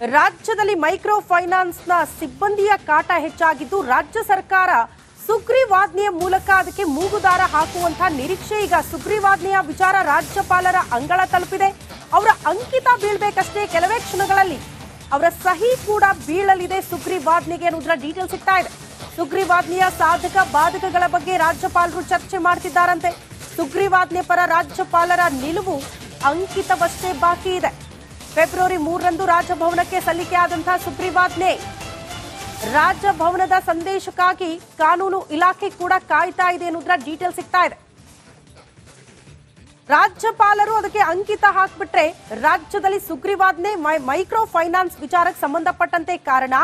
ರಾಜ್ಯದಲ್ಲಿ ಮೈಕ್ರೋ ಫೈನಾನ್ಸ್ನ ಸಿಬ್ಬಂದಿಯ ಕಾಟ ಹೆಚ್ಚಾಗಿದ್ದು ರಾಜ್ಯ ಸರ್ಕಾರ ಸುಗ್ರೀವಾಜ್ಞೆಯ ಮೂಲಕ ಅದಕ್ಕೆ ಮೂಗುದಾರ ಹಾಕುವಂತಹ ನಿರೀಕ್ಷೆ. ಈಗ ಸುಗ್ರೀವಾಜ್ಞೆಯ ವಿಚಾರ ರಾಜ್ಯಪಾಲರ ಅಂಗಳ ತಲುಪಿದೆ. ಅವರ ಅಂಕಿತ ಬೀಳ್ಬೇಕಷ್ಟೇ ಕೆಲವೇ ಕ್ಷಣಗಳಲ್ಲಿ ಅವರ ಸಹಿ ಕೂಡ ಬೀಳಲಿದೆ ಸುಗ್ರೀವಾಜ್ಞೆಗೆ ಅನ್ನೋದರ ಡೀಟೇಲ್ ಸಿಗ್ತಾ ಇದೆ. ಸುಗ್ರೀವಾಜ್ಞೆಯ ಸಾಧಕ ಬಾಧಕಗಳ ಬಗ್ಗೆ ರಾಜ್ಯಪಾಲರು ಚರ್ಚೆ ಮಾಡ್ತಿದ್ದಾರಂತೆ. ಸುಗ್ರೀವಾಜ್ಞೆ ಪರ ರಾಜ್ಯಪಾಲರ ನಿಲುವು ಅಂಕಿತವಷ್ಟೇ ಬಾಕಿ ಇದೆ. ಫೆಬ್ರವರಿ 3ರಂದು ರಾಜಭವನಕ್ಕೆ ಸಲ್ಲಿಕೆಯಾದಂತಹ ಸುಗ್ರೀವಾಜ್ಞೆ ರಾಜಭವನದ ಸಂದೇಶಕ್ಕಾಗಿ ಕಾನೂನು ಇಲಾಖೆ ಕೂಡ ಕಾಯ್ತಾ ಇದೆ ಅನ್ನೋದರ ಡೀಟೇಲ್ ಸಿಗ್ತಾ ಇದೆ. ರಾಜ್ಯಪಾಲರು ಅದಕ್ಕೆ ಅಂಕಿತ ಹಾಕ್ಬಿಟ್ರೆ ರಾಜ್ಯದಲ್ಲಿ ಸುಗ್ರೀವಾಜ್ಞೆ ಮೈಕ್ರೋ ಫೈನಾನ್ಸ್ ವಿಚಾರಕ್ಕೆ ಸಂಬಂಧಪಟ್ಟಂತೆ ಕಾರಣ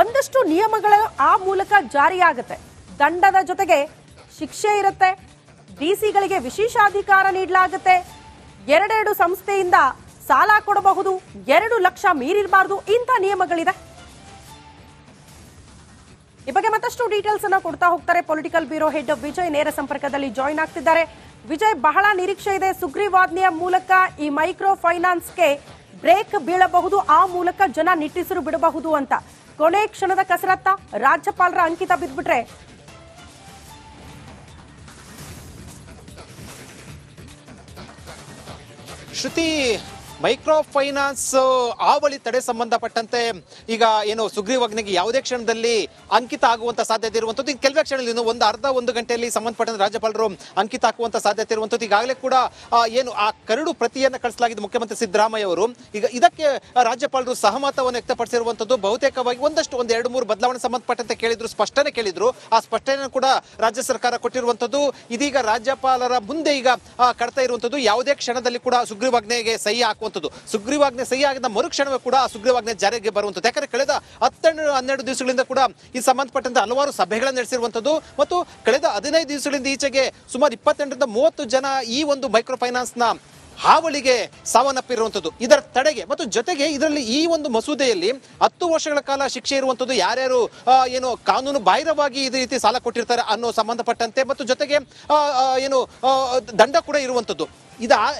ಒಂದಷ್ಟು ನಿಯಮಗಳು ಆ ಮೂಲಕ ಜಾರಿಯಾಗುತ್ತೆ. ದಂಡದ ಜೊತೆಗೆ ಶಿಕ್ಷೆ ಇರುತ್ತೆ. ಡಿಸಿಗಳಿಗೆ ವಿಶೇಷಾಧಿಕಾರ ನೀಡಲಾಗುತ್ತೆ. ಎರಡೆರಡು ಸಂಸ್ಥೆಯಿಂದ ಸಾಲ ಕೊಡಬಹುದು, 2 ಲಕ್ಷ ಮೀರಿರಬಾರದು, ಇಂಥ ನಿಯಮಗಳಿದೆ. ಈ ಬಗ್ಗೆ ಮತ್ತಷ್ಟು ಡೀಟೇಲ್ಸ್ ಅನ್ನ ಕೊಡ್ತಾ ಹೋಗ್ತಾರೆ ಪೊಲಿಟಿಕಲ್ ಬ್ಯೂರೋ ಹೆಡ್ ವಿಜಯ್ ನೇರ ಸಂಪರ್ಕದಲ್ಲಿ ಜಾಯಿನ್ ಆಗ್ತಿದ್ದಾರೆ. ವಿಜಯ್, ಬಹಳ ನಿರೀಕ್ಷೆ ಇದೆ ಸುಗ್ರೀವಾಜ್ಞೆಯ ಮೂಲಕ ಈ ಮೈಕ್ರೋ ಫೈನಾನ್ಸ್ಗೆ ಬ್ರೇಕ್ ಬೀಳಬಹುದು, ಆ ಮೂಲಕ ಜನ ನಿಟ್ಟುಸಿರು ಬಿಡಬಹುದು ಅಂತ. ಕೊನೆ ಕ್ಷಣದ ಕಸರತ್ತ, ರಾಜ್ಯಪಾಲರ ಅಂಕಿತ ಬಿದ್ಬಿಟ್ರೆ ಶ್ರುತಿ, ಮೈಕ್ರೋ ಫೈನಾನ್ಸ್ ಆವಳಿ ತಡೆ ಸಂಬಂಧಪಟ್ಟಂತೆ ಈಗ ಏನು ಸುಗ್ರೀವಾಜ್ಞೆಗೆ ಯಾವುದೇ ಕ್ಷಣದಲ್ಲಿ ಅಂಕಿತ ಆಗುವಂತ ಸಾಧ್ಯತೆ ಇರುವಂತದ್ದು. ಈಗ ಕೆಲವೇ ಕ್ಷಣದಲ್ಲಿ ಒಂದು ಅರ್ಧ ಒಂದು ಗಂಟೆಯಲ್ಲಿ ಸಂಬಂಧಪಟ್ಟಂತೆ ರಾಜ್ಯಪಾಲರು ಅಂಕಿತ ಹಾಕುವಂತ ಸಾಧ್ಯತೆ ಇರುವಂತದ್ದು. ಈಗಾಗಲೇ ಕೂಡ ಏನು ಆ ಕರಡು ಪ್ರತಿಯನ್ನು ಕಳಿಸಲಾಗಿದೆ ಮುಖ್ಯಮಂತ್ರಿ ಸಿದ್ದರಾಮಯ್ಯ ಅವರು. ಈಗ ಇದಕ್ಕೆ ರಾಜ್ಯಪಾಲರು ಸಹಮತವನ್ನು ವ್ಯಕ್ತಪಡಿಸಿರುವಂತದ್ದು. ಬಹುತೇಕವಾಗಿ ಒಂದಷ್ಟು 2-3 ಬದಲಾವಣೆ ಸಂಬಂಧಪಟ್ಟಂತೆ ಕೇಳಿದ್ರು, ಸ್ಪಷ್ಟನೆ ಕೇಳಿದ್ರು. ಆ ಸ್ಪಷ್ಟನೆ ಕೂಡ ರಾಜ್ಯ ಸರ್ಕಾರ ಕೊಟ್ಟಿರುವಂತದ್ದು. ಇದೀಗ ರಾಜ್ಯಪಾಲರ ಮುಂದೆ ಈಗ ಕಡ್ತಾ ಇರುವಂತದ್ದು ಯಾವುದೇ ಕ್ಷಣದಲ್ಲಿ ಕೂಡ ಸುಗ್ರೀವಾಜ್ಞೆಗೆ ಸಹಿ ಹಾಕುವಂಥದ್ದು. ಸುಗ್ರೀವಾಜ್ಞೆ ಸಹಿ ಆಗಿದ ಮರುಕ್ಷಣವೇ ಕೂಡ ಆ ಸುಗ್ರೀವಾಜ್ಞೆ ಜಾರಿಗೆ ಬರುವಂಥದ್ದು. ಯಾಕಂದ್ರೆ ಕಳೆದ 12 ದಿವಸಗಳಿಂದ ಕೂಡ ಈ ಸಂಬಂಧಪಟ್ಟಂತೆ ಹಲವಾರು ಸಭೆಗಳನ್ನು ನಡೆಸಿರುವಂಥದ್ದು ಮತ್ತು ಕಳೆದ 15 ದಿವಸಗಳಿಂದ ಈಚೆಗೆ ಸುಮಾರು 28-30 ಜನ ಈ ಒಂದು ಮೈಕ್ರೋ ಫೈನಾನ್ಸ್ ನ ಹಾವಳಿಗೆ ಸಾವನ್ನಪ್ಪಿರುವಂಥದ್ದು. ಇದರ ತಡೆಗೆ ಮತ್ತು ಜೊತೆಗೆ ಇದರಲ್ಲಿ ಈ ಒಂದು ಮಸೂದೆಯಲ್ಲಿ 10 ವರ್ಷಗಳ ಕಾಲ ಶಿಕ್ಷೆ ಇರುವಂಥದ್ದು, ಯಾರ್ಯಾರು ಏನು ಕಾನೂನು ಬಾಹಿರವಾಗಿ ಇದೇ ರೀತಿ ಸಾಲ ಕೊಟ್ಟಿರ್ತಾರೆ ಅನ್ನೋ ಸಂಬಂಧಪಟ್ಟಂತೆ ಮತ್ತು ಜೊತೆಗೆ ಏನು ದಂಡ ಕೂಡ ಇರುವಂಥದ್ದು.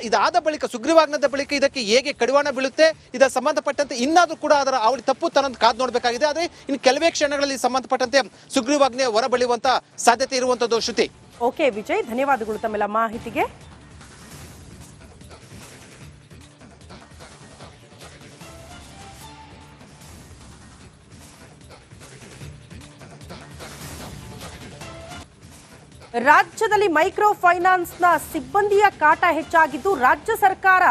ಇದಾದ ಬಳಿಕ ಸುಗ್ರೀವಾಜ್ಞೆದ ಬಳಿಕ ಇದಕ್ಕೆ ಹೇಗೆ ಕಡಿವಾಣ ಬೀಳುತ್ತೆ, ಇದರ ಸಂಬಂಧಪಟ್ಟಂತೆ ಇನ್ನಾದ್ರೂ ಕೂಡ ಅದರ ಅವಳಿ ತಪ್ಪು ತನ್ನನ್ನು ಕಾದು ನೋಡಬೇಕಾಗಿದೆ. ಆದರೆ ಇನ್ನು ಕೆಲವೇ ಕ್ಷಣಗಳಲ್ಲಿ ಸಂಬಂಧಪಟ್ಟಂತೆ ಸುಗ್ರೀವಾಜ್ಞೆ ಹೊರಬಳಿಯುವಂತ ಸಾಧ್ಯತೆ ಇರುವಂತದ್ದು. ಶ್ರುತಿ, ಓಕೆ ವಿಜಯ್, ಧನ್ಯವಾದಗಳು ತಮ್ಮೆಲ್ಲ ಮಾಹಿತಿಗೆ. ರಾಜ್ಯದಲ್ಲಿ ಮೈಕ್ರೋ ಫೈನಾನ್ಸ್ನ ಸಿಬ್ಬಂದಿಯ ಕಾಟ ಹೆಚ್ಚಾಗಿದ್ದು ರಾಜ್ಯ ಸರ್ಕಾರ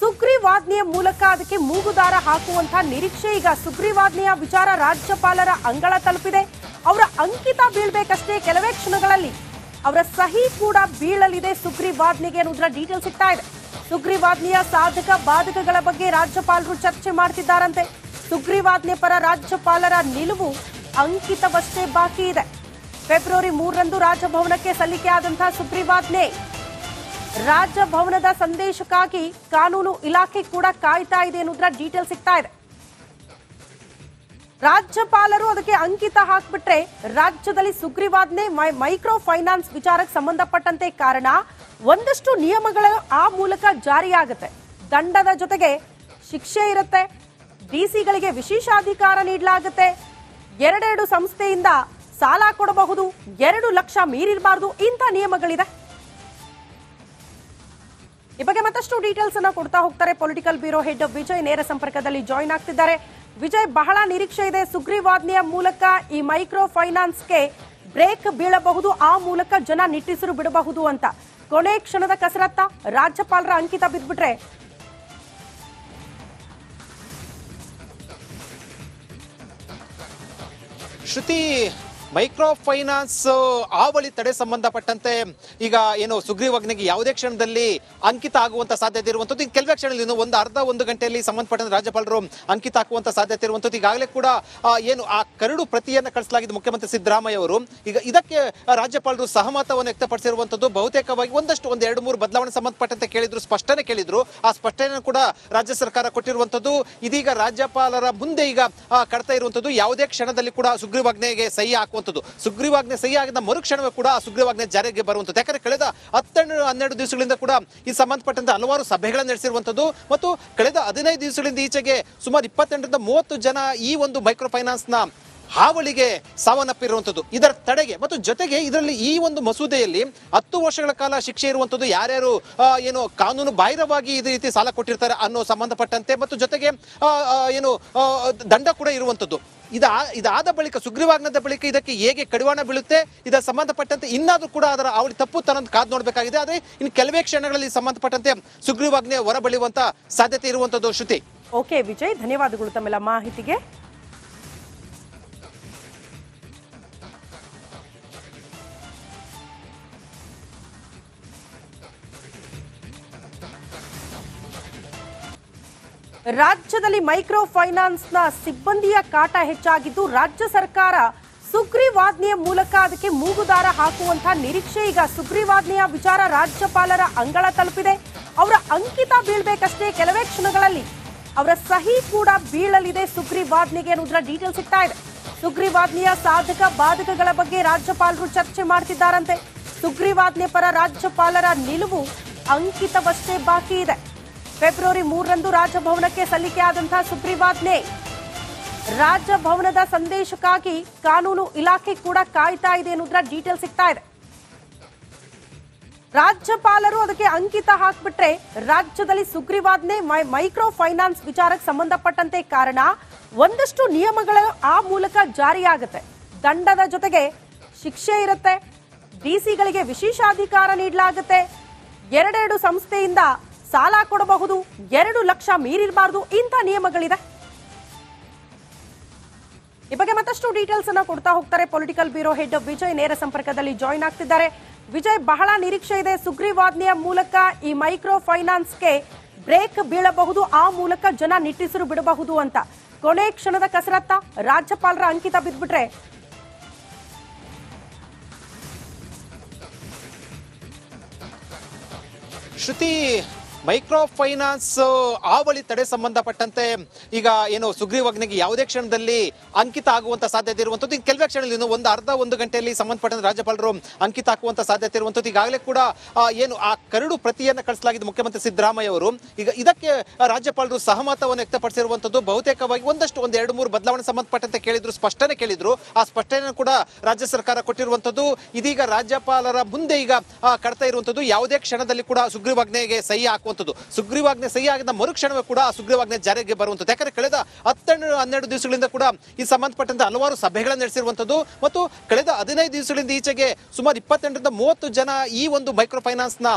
ಸುಗ್ರೀವಾಜ್ಞೆಯ ಮೂಲಕ ಅದಕ್ಕೆ ಮೂಗುದಾರ ಹಾಕುವಂತಹ ನಿರೀಕ್ಷೆ. ಈಗ ಸುಗ್ರೀವಾಜ್ಞೆಯ ವಿಚಾರ ರಾಜ್ಯಪಾಲರ ಅಂಗಳ ತಲುಪಿದೆ. ಅವರ ಅಂಕಿತ ಬೀಳ್ಬೇಕಷ್ಟೇ ಕೆಲವೇ ಕ್ಷಣಗಳಲ್ಲಿ ಅವರ ಸಹಿ ಕೂಡ ಬೀಳಲಿದೆ ಸುಗ್ರೀವಾಜ್ಞೆಗೆ ಅನ್ನೋದರ ಡೀಟೇಲ್ ಸಿಗ್ತಾ ಇದೆ. ಸುಗ್ರೀವಾಜ್ಞೆಯ ಸಾಧಕ ಬಾಧಕಗಳ ಬಗ್ಗೆ ರಾಜ್ಯಪಾಲರು ಚರ್ಚೆ ಮಾಡ್ತಿದ್ದಾರಂತೆ. ಸುಗ್ರೀವಾಜ್ಞೆ ಪರ ರಾಜ್ಯಪಾಲರ ನಿಲುವು ಅಂಕಿತವಷ್ಟೇ ಬಾಕಿ ಇದೆ. ಫೆಬ್ರವರಿ 3ರಂದು ರಾಜಭವನಕ್ಕೆ ಸಲ್ಲಿಕೆಯಾದಂತಹ ಸುಗ್ರೀವಾಜ್ಞೆ ರಾಜಭವನದ ಸಂದೇಶಕ್ಕಾಗಿ ಕಾನೂನು ಇಲಾಖೆ ಕೂಡ ಕಾಯ್ತಾ ಇದೆ ಅನ್ನೋದರ ಡೀಟೇಲ್ ಸಿಗ್ತಾ ಇದೆ. ರಾಜ್ಯಪಾಲರು ಅದಕ್ಕೆ ಅಂಕಿತ ಹಾಕ್ಬಿಟ್ರೆ ರಾಜ್ಯದಲ್ಲಿ ಸುಗ್ರೀವಾಜ್ಞೆ ಮೈಕ್ರೋ ಫೈನಾನ್ಸ್ ವಿಚಾರಕ್ಕೆ ಸಂಬಂಧಪಟ್ಟಂತೆ ಕಾರಣ ಒಂದಷ್ಟು ನಿಯಮಗಳು ಆ ಮೂಲಕ ಜಾರಿಯಾಗುತ್ತೆ. ದಂಡದ ಜೊತೆಗೆ ಶಿಕ್ಷೆ ಇರುತ್ತೆ. ಡಿಸಿಗಳಿಗೆ ವಿಶೇಷಾಧಿಕಾರ ನೀಡಲಾಗುತ್ತೆ. ಎರಡೆರಡು ಸಂಸ್ಥೆಯಿಂದ ಸಾಲ ಕೊಡಬಹುದು, 2 ಲಕ್ಷ ಮೀರಿರಬಾರದು, ಇಂಥ ನಿಯಮಗಳಿದೆ. ಈ ಬಗ್ಗೆ ಮತ್ತಷ್ಟು ಡೀಟೇಲ್ಸ್ ಅನ್ನ ಕೊಡ್ತಾ ಹೋಗ್ತಾರೆ ಪೊಲಿಟಿಕಲ್ ಬ್ಯೂರೋ ಹೆಡ್ ವಿಜಯ್ ನೇರ ಸಂಪರ್ಕದಲ್ಲಿ ಜಾಯಿನ್ ಆಗ್ತಿದ್ದಾರೆ. ವಿಜಯ್, ಬಹಳ ನಿರೀಕ್ಷೆ ಇದೆ ಸುಗ್ರೀವಾಜ್ಞೆಯ ಮೂಲಕ ಈ ಮೈಕ್ರೋ ಫೈನಾನ್ಸ್ಗೆ ಬ್ರೇಕ್ ಬೀಳಬಹುದು, ಆ ಮೂಲಕ ಜನ ನಿಟ್ಟುಸಿರು ಬಿಡಬಹುದು ಅಂತ. ಕೊನೆ ಕ್ಷಣದ ಕಸರತ್ತ, ರಾಜ್ಯಪಾಲರ ಅಂಕಿತ ಬಿದ್ಬಿಟ್ರೆ ಶ್ರುತಿ, ಮೈಕ್ರೋ ಫೈನಾನ್ಸ್ ಆವಳಿ ತಡೆ ಸಂಬಂಧಪಟ್ಟಂತೆ ಈಗ ಏನು ಸುಗ್ರೀವಾಜ್ಞೆಗೆ ಯಾವುದೇ ಕ್ಷಣದಲ್ಲಿ ಅಂಕಿತ ಆಗುವಂತ ಸಾಧ್ಯತೆ ಇರುವಂತದ್ದು. ಈಗ ಕೆಲವೇ ಕ್ಷಣದಲ್ಲಿ ಒಂದು ಅರ್ಧ ಒಂದು ಗಂಟೆಯಲ್ಲಿ ಸಂಬಂಧಪಟ್ಟಂತೆ ರಾಜ್ಯಪಾಲರು ಅಂಕಿತ ಹಾಕುವಂತ ಸಾಧ್ಯತೆ ಇರುವಂತದ್ದು. ಈಗಾಗಲೇ ಕೂಡ ಏನು ಆ ಕರಡು ಪ್ರತಿಯನ್ನು ಕಳಿಸಲಾಗಿದೆ ಮುಖ್ಯಮಂತ್ರಿ ಸಿದ್ದರಾಮಯ್ಯ ಅವರು. ಈಗ ಇದಕ್ಕೆ ರಾಜ್ಯಪಾಲರು ಸಹಮತವನ್ನು ವ್ಯಕ್ತಪಡಿಸಿರುವಂತದ್ದು. ಬಹುತೇಕವಾಗಿ ಒಂದಷ್ಟು 2-3 ಬದಲಾವಣೆ ಸಂಬಂಧಪಟ್ಟಂತೆ ಕೇಳಿದ್ರು, ಸ್ಪಷ್ಟನೆ ಕೇಳಿದ್ರು. ಆ ಸ್ಪಷ್ಟನೆ ಕೂಡ ರಾಜ್ಯ ಸರ್ಕಾರ ಕೊಟ್ಟಿರುವಂತದ್ದು. ಇದೀಗ ರಾಜ್ಯಪಾಲರ ಮುಂದೆ ಈಗ ಕಡ್ತಾ ಇರುವಂತದ್ದು ಯಾವುದೇ ಕ್ಷಣದಲ್ಲಿ ಕೂಡ ಸುಗ್ರೀವಾಜ್ಞೆಗೆ ಸಹಿ ಹಾಕುವ ಹಾಕುವಂಥದ್ದು. ಸುಗ್ರೀವಾಜ್ಞೆ ಸಹಿ ಆಗಿದ ಮರುಕ್ಷಣವೇ ಕೂಡ ಆ ಸುಗ್ರೀವಾಜ್ಞೆ ಜಾರಿಗೆ ಬರುವಂಥದ್ದು. ಯಾಕಂದ್ರೆ ಕಳೆದ 12 ದಿವಸಗಳಿಂದ ಕೂಡ ಈ ಸಂಬಂಧಪಟ್ಟಂತೆ ಹಲವಾರು ಸಭೆಗಳನ್ನು ನಡೆಸಿರುವಂಥದ್ದು ಮತ್ತು ಕಳೆದ 15 ದಿವಸಗಳಿಂದ ಈಚೆಗೆ ಸುಮಾರು 28ರಿಂದ 30 ಜನ ಈ ಒಂದು ಮೈಕ್ರೋ ಫೈನಾನ್ಸ್ನ ಹಾವಳಿಗೆ ಸಾವನ್ನಪ್ಪಿರುವಂಥದ್ದು. ಇದರ ತಡೆಗೆ ಮತ್ತು ಜೊತೆಗೆ ಇದರಲ್ಲಿ ಈ ಒಂದು ಮಸೂದೆಯಲ್ಲಿ 10 ವರ್ಷಗಳ ಕಾಲ ಶಿಕ್ಷೆ ಇರುವಂಥದ್ದು, ಯಾರ್ಯಾರು ಏನು ಕಾನೂನು ಬಾಹಿರವಾಗಿ ಇದೇ ರೀತಿ ಸಾಲ ಕೊಟ್ಟಿರ್ತಾರೆ ಅನ್ನೋ ಸಂಬಂಧಪಟ್ಟಂತೆ ಮತ್ತು ಜೊತೆಗೆ ಏನು ದಂಡ ಕೂಡ ಇರುವಂಥದ್ದು. ಇದಾದ ಬಳಿಕ ಸುಗ್ರೀವಾಜ್ಞದ ಬಳಿಕ ಇದಕ್ಕೆ ಹೇಗೆ ಕಡಿವಾಣ ಬೀಳುತ್ತೆ, ಇದರ ಸಂಬಂಧಪಟ್ಟಂತೆ ಇನ್ನಾದ್ರೂ ಕೂಡ ಅದರ ಅವಳಿ ತಪ್ಪು ತನ್ನನ್ನು ಕಾದು ನೋಡಬೇಕಾಗಿದೆ. ಆದರೆ ಇನ್ನು ಕೆಲವೇ ಕ್ಷಣಗಳಲ್ಲಿ ಸಂಬಂಧಪಟ್ಟಂತೆ ಸುಗ್ರೀವಾಜ್ಞೆ ಹೊರಬೀಳುವಂತ ಸಾಧ್ಯತೆ ಇರುವಂಥದ್ದು. ಶ್ರುತಿ. ಓಕೆ ವಿಜಯ್, ಧನ್ಯವಾದಗಳು ತಮ್ಮೆಲ್ಲ ಮಾಹಿತಿಗೆ. ರಾಜ್ಯದಲ್ಲಿ ಮೈಕ್ರೋ ಫೈನಾನ್ಸ್ನ ಸಿಬ್ಬಂದಿಯ ಕಾಟ ಹೆಚ್ಚಾಗಿದ್ದು ರಾಜ್ಯ ಸರ್ಕಾರ ಸುಗ್ರೀವಾಜ್ಞೆಯ ಮೂಲಕ ಅದಕ್ಕೆ ಮೂಗುದಾರ ಹಾಕುವಂತಹ ನಿರೀಕ್ಷೆ. ಈಗ ಸುಗ್ರೀವಾಜ್ಞೆಯ ವಿಚಾರ ರಾಜ್ಯಪಾಲರ ಅಂಗಳ ತಲುಪಿದೆ. ಅವರ ಅಂಕಿತ ಬೀಳ್ಬೇಕಷ್ಟೇ ಕೆಲವೇ ಕ್ಷಣಗಳಲ್ಲಿ, ಅವರ ಸಹಿ ಕೂಡ ಬೀಳಲಿದೆ ಸುಗ್ರೀವಾಜ್ಞೆಗೆ ಅನ್ನೋದರ ಡೀಟೇಲ್ ಸಿಗ್ತಾ ಇದೆ. ಸುಗ್ರೀವಾಜ್ಞೆಯ ಸಾಧಕ ಬಾಧಕಗಳ ಬಗ್ಗೆ ರಾಜ್ಯಪಾಲರು ಚರ್ಚೆ ಮಾಡ್ತಿದ್ದಾರಂತೆ. ಸುಗ್ರೀವಾಜ್ಞೆ ಪರ ರಾಜ್ಯಪಾಲರ ನಿಲುವು ಅಂಕಿತವಷ್ಟೇ ಬಾಕಿ ಇದೆ. ಫೆಬ್ರವರಿ 3ರಂದು ರಾಜಭವನಕ್ಕೆ ಸಲ್ಲಿಕೆಯಾದಂತಹ ಸುಗ್ರೀವಾಜ್ಞೆ, ರಾಜಭವನದ ಸಂದೇಶಕ್ಕಾಗಿ ಕಾನೂನು ಇಲಾಖೆ ಕೂಡ ಕಾಯ್ತಾ ಇದೆ ಅನ್ನೋದ್ರ ಡೀಟೇಲ್ ಸಿಗ್ತಾ ಇದೆ. ರಾಜ್ಯಪಾಲರು ಅದಕ್ಕೆ ಅಂಕಿತ ಹಾಕ್ಬಿಟ್ರೆ ರಾಜ್ಯದಲ್ಲಿ ಸುಗ್ರೀವಾಜ್ಞೆ ಮೈಕ್ರೋ ಫೈನಾನ್ಸ್ ವಿಚಾರಕ್ಕೆ ಸಂಬಂಧಪಟ್ಟಂತೆ ಕಾರಣ ಒಂದಷ್ಟು ನಿಯಮಗಳು ಆ ಮೂಲಕ ಜಾರಿಯಾಗುತ್ತೆ. ದಂಡದ ಜೊತೆಗೆ ಶಿಕ್ಷೆ ಇರುತ್ತೆ. ಡಿಸಿಗಳಿಗೆ ವಿಶೇಷಾಧಿಕಾರ ನೀಡಲಾಗುತ್ತೆ. ಎರಡೆರಡು ಸಂಸ್ಥೆಯಿಂದ ಸಾಲ ಕೊಡಬಹುದು, 2 ಲಕ್ಷ ಮೀರಿರಬಾರದು, ಇಂಥ ನಿಯಮಗಳಿದೆ. ಈ ಬಗ್ಗೆ ಮತ್ತಷ್ಟು ಡೀಟೇಲ್ಸ್ ಅನ್ನ ಕೊಡ್ತಾ ಹೋಗ್ತಾರೆ ಪೊಲಿಟಿಕಲ್ ಬ್ಯೂರೋ ಹೆಡ್ ವಿಜಯ್ ನೇರ ಸಂಪರ್ಕದಲ್ಲಿ ಜಾಯಿನ್ ಆಗ್ತಿದ್ದಾರೆ. ವಿಜಯ್, ಬಹಳ ನಿರೀಕ್ಷೆ ಇದೆ ಸುಗ್ರೀವಾಜ್ಞೆಯ ಮೂಲಕ ಈ ಮೈಕ್ರೋ ಫೈನಾನ್ಸ್ಗೆ ಬ್ರೇಕ್ ಬೀಳಬಹುದು, ಆ ಮೂಲಕ ಜನ ನಿಟ್ಟುಸಿರು ಬಿಡಬಹುದು ಅಂತ. ಕೊನೆ ಕ್ಷಣದ ಕಸರತ್ತ, ರಾಜ್ಯಪಾಲರ ಅಂಕಿತ ಬಿದ್ಬಿಟ್ರೆ ಶ್ರುತಿ, ಮೈಕ್ರೋ ಫೈನಾನ್ಸ್ ಹಾವಳಿ ತಡೆ ಸಂಬಂಧಪಟ್ಟಂತೆ ಈಗ ಏನು ಸುಗ್ರೀವಾಜ್ಞೆಗೆ ಯಾವುದೇ ಕ್ಷಣದಲ್ಲಿ ಅಂಕಿತ ಆಗುವಂತ ಸಾಧ್ಯತೆ ಇರುವಂತದ್ದು. ಈಗ ಕೆಲವೇ ಕ್ಷಣದಲ್ಲಿ ಒಂದು ಗಂಟೆಯಲ್ಲಿ ಸಂಬಂಧಪಟ್ಟಂತೆ ರಾಜ್ಯಪಾಲರು ಅಂಕಿತ ಹಾಕುವಂತ ಸಾಧ್ಯತೆ ಇರುವಂತದ್ದು. ಈಗಾಗಲೇ ಕೂಡ ಏನು ಆ ಕರಡು ಪ್ರತಿಯನ್ನು ಕಳಿಸಲಾಗಿದೆ ಮುಖ್ಯಮಂತ್ರಿ ಸಿದ್ದರಾಮಯ್ಯ ಅವರು. ಈಗ ಇದಕ್ಕೆ ರಾಜ್ಯಪಾಲರು ಸಹಮತವನ್ನು ವ್ಯಕ್ತಪಡಿಸಿರುವಂತದ್ದು. ಬಹುತೇಕವಾಗಿ ಒಂದು 2-3 ಬದಲಾವಣೆ ಸಂಬಂಧಪಟ್ಟಂತೆ ಕೇಳಿದ್ರು, ಸ್ಪಷ್ಟನೆ ಕೇಳಿದ್ರು. ಆ ಸ್ಪಷ್ಟನೆ ಕೂಡ ರಾಜ್ಯ ಸರ್ಕಾರ ಕೊಟ್ಟಿರುವಂತದ್ದು. ಇದೀಗ ರಾಜ್ಯಪಾಲರ ಮುಂದೆ ಈಗ ಕಡ್ತಾ ಇರುವಂತದ್ದು, ಯಾವುದೇ ಕ್ಷಣದಲ್ಲಿ ಕೂಡ ಸುಗ್ರೀವಾಜ್ಞೆಗೆ ಸಹಿ ಹಾಕುವಂಥದ್ದು. ಸುಗ್ರೀವಾಜ್ಞೆ ಸಹಿ ಆಗಿದ ಮರುಕ್ಷಣವೇ ಕೂಡ ಆ ಸುಗ್ರೀವಾಜ್ಞೆ ಜಾರಿಗೆ ಬರುವಂಥದ್ದು. ಯಾಕಂದ್ರೆ ಕಳೆದ 12 ದಿವಸಗಳಿಂದ ಕೂಡ ಈ ಸಂಬಂಧಪಟ್ಟಂತೆ ಹಲವಾರು ಸಭೆಗಳನ್ನು ನಡೆಸಿರುವಂಥದ್ದು ಮತ್ತು ಕಳೆದ 15 ದಿವಸಗಳಿಂದ ಈಚೆಗೆ ಸುಮಾರು 28ರಿಂದ 30 ಜನ ಈ ಒಂದು ಮೈಕ್ರೋ ಫೈನಾನ್ಸ್ನ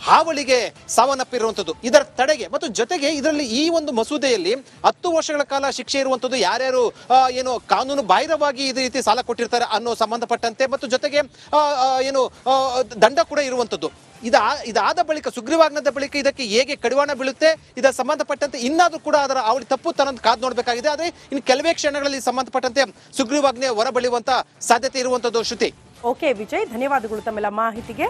ಹಾವಳಿಗೆ ಸಾವನ್ನಪ್ಪಿರುವಂಥದ್ದು. ಇದರ ತಡೆಗೆ ಮತ್ತು ಜೊತೆಗೆ ಇದರಲ್ಲಿ ಈ ಒಂದು ಮಸೂದೆಯಲ್ಲಿ 10 ವರ್ಷಗಳ ಕಾಲ ಶಿಕ್ಷೆ ಇರುವಂಥದ್ದು, ಯಾರ್ಯಾರು ಏನು ಕಾನೂನು ಬಾಹಿರವಾಗಿ ಇದೇ ರೀತಿ ಸಾಲ ಕೊಟ್ಟಿರ್ತಾರೆ ಅನ್ನೋ ಸಂಬಂಧಪಟ್ಟಂತೆ ಮತ್ತು ಜೊತೆಗೆ ಏನು ದಂಡ ಕೂಡ ಇರುವಂಥದ್ದು. ಇದಾದ ಬಳಿಕ ಸುಗ್ರೀವಾಜ್ಞದ ಬಳಿಕ ಇದಕ್ಕೆ ಹೇಗೆ ಕಡಿವಾಣ ಬೀಳುತ್ತೆ, ಇದರ ಸಂಬಂಧಪಟ್ಟಂತೆ ಇನ್ನಾದ್ರೂ ಕೂಡ ಅದರ ಅವಳಿ ತಪ್ಪು ತನ್ನನ್ನು ಕಾದು ನೋಡಬೇಕಾಗಿದೆ. ಆದರೆ ಇನ್ನು ಕೆಲವೇ ಕ್ಷಣಗಳಲ್ಲಿ ಸಂಬಂಧಪಟ್ಟಂತೆ ಸುಗ್ರೀವಾಜ್ಞೆ ಹೊರಬೀಳುವಂತ ಸಾಧ್ಯತೆ ಇರುವಂತದ್ದು. ಶ್ರುತಿ. ಓಕೆ ವಿಜಯ್, ಧನ್ಯವಾದಗಳು ತಮ್ಮೆಲ್ಲ ಮಾಹಿತಿಗೆ.